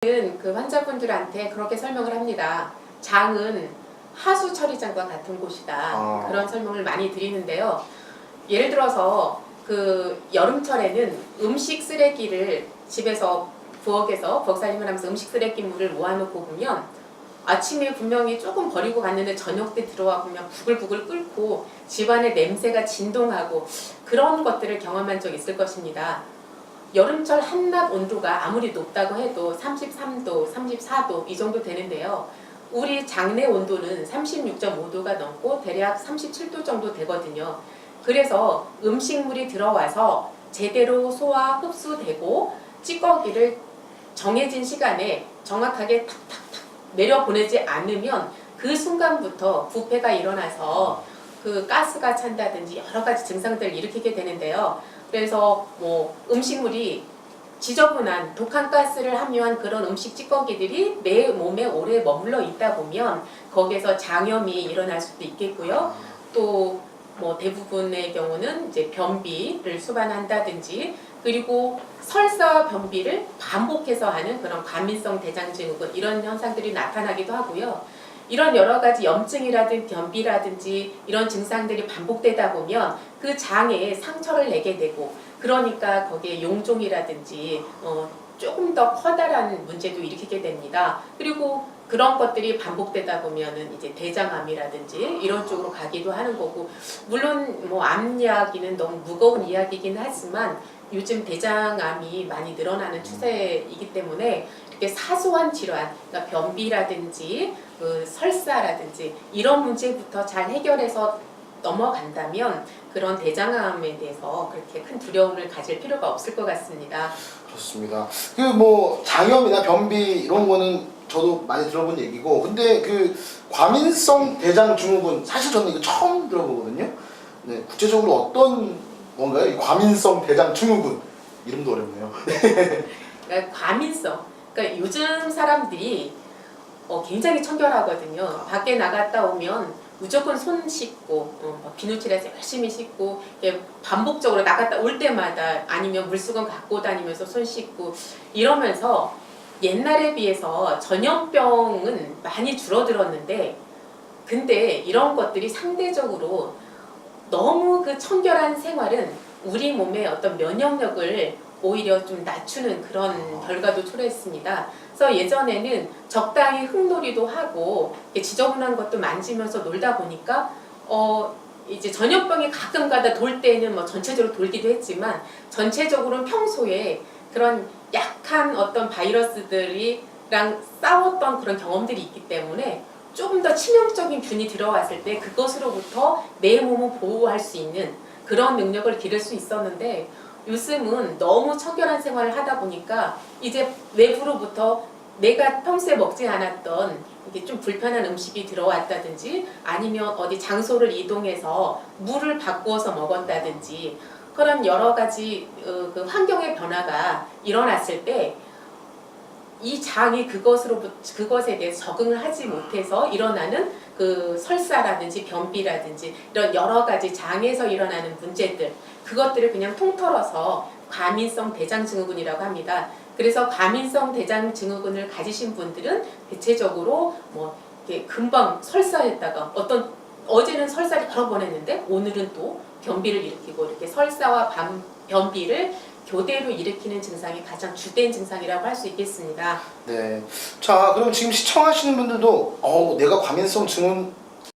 그 환자분들한테 그렇게 설명을 합니다. 장은 하수 처리장과 같은 곳이다. 그런 설명을 많이 드리는데요. 예를 들어서 그 여름철에는 음식 쓰레기를 집에서 부엌에서 부엌살림을 하면서 음식 쓰레기물을 모아놓고 보면 아침에 분명히 조금 버리고 갔는데 저녁 때 들어와 보면 부글부글 끓고 집안의 냄새가 진동하고 그런 것들을 경험한 적 있을 것입니다. 여름철 한낮 온도가 아무리 높다고 해도 33도, 34도 이 정도 되는데요. 우리 장내 온도는 36.5도가 넘고 대략 37도 정도 되거든요. 그래서 음식물이 들어와서 제대로 소화, 흡수되고 찌꺼기를 정해진 시간에 정확하게 탁탁탁 내려보내지 않으면 그 순간부터 부패가 일어나서 그 가스가 찬다든지 여러 가지 증상들을 일으키게 되는데요. 그래서 뭐 음식물이 지저분한 독한 가스를 함유한 그런 음식 찌꺼기들이 내 몸에 오래 머물러 있다 보면 거기에서 장염이 일어날 수도 있겠고요. 또 뭐 대부분의 경우는 이제 변비를 수반한다든지 그리고 설사와 변비를 반복해서 하는 그런 과민성 대장증후군 이런 현상들이 나타나기도 하고요. 이런 여러 가지 염증이라든지 변비라든지 이런 증상들이 반복되다 보면 그 장에 상처를 내게 되고 그러니까 거기에 용종이라든지 조금 더 커다란 문제도 일으키게 됩니다. 그리고 그런 것들이 반복되다 보면은 이제 대장암이라든지 이런 쪽으로 가기도 하는 거고 물론 뭐 암 이야기는 너무 무거운 이야기이긴 하지만 요즘 대장암이 많이 늘어나는 추세이기 때문에 이렇게 사소한 질환, 그러니까 변비라든지 그 설사라든지 이런 문제부터 잘 해결해서 넘어간다면 그런 대장암에 대해서 그렇게 큰 두려움을 가질 필요가 없을 것 같습니다. 그렇습니다. 그 뭐 장염이나 변비 이런 거는 저도 많이 들어본 얘기고, 근데 그 과민성 대장증후군 사실 저는 이거 처음 들어보거든요. 네, 구체적으로 어떤 뭔가요? 이 과민성 대장증후군 이름도 어렵네요. 그러니까 과민성. 그러니까 요즘 사람들이 굉장히 청결하거든요. 밖에 나갔다 오면 무조건 손 씻고 비누칠해서 열심히 씻고 반복적으로 나갔다 올 때마다 아니면 물수건 갖고 다니면서 손 씻고 이러면서 옛날에 비해서 전염병은 많이 줄어들었는데 근데 이런 것들이 상대적으로 너무 그 청결한 생활은 우리 몸의 어떤 면역력을 오히려 좀 낮추는 그런 결과도 초래했습니다. 그래서 예전에는 적당히 흙놀이도 하고 지저분한 것도 만지면서 놀다 보니까 이제 전염병이 가끔가다 돌 때는 뭐 전체적으로 돌기도 했지만 전체적으로는 평소에 그런 약한 어떤 바이러스들이랑 싸웠던 그런 경험들이 있기 때문에 조금 더 치명적인 균이 들어왔을 때 그것으로부터 내 몸을 보호할 수 있는 그런 능력을 기를 수 있었는데 요즘은 너무 청결한 생활을 하다 보니까 이제 외부로부터 내가 평소에 먹지 않았던 이게 좀 불편한 음식이 들어왔다든지 아니면 어디 장소를 이동해서 물을 바꾸어서 먹었다든지 그런 여러 가지 그 환경의 변화가 일어났을 때 이 장이 그것에 대해 적응을 하지 못해서 일어나는 그 설사라든지 변비라든지 이런 여러 가지 장에서 일어나는 문제들 그것들을 그냥 통틀어서 과민성 대장증후군이라고 합니다. 그래서 과민성 대장증후군을 가지신 분들은 대체적으로 뭐 이렇게 금방 설사했다가 어제는 설사를 여러 번 했는데 오늘은 또 변비를 일으키고 이렇게 설사와 변비를 교대로 일으키는 증상이 가장 주된 증상이라고 할 수 있겠습니다. 네. 자, 그럼 지금 시청하시는 분들도 내가 과민성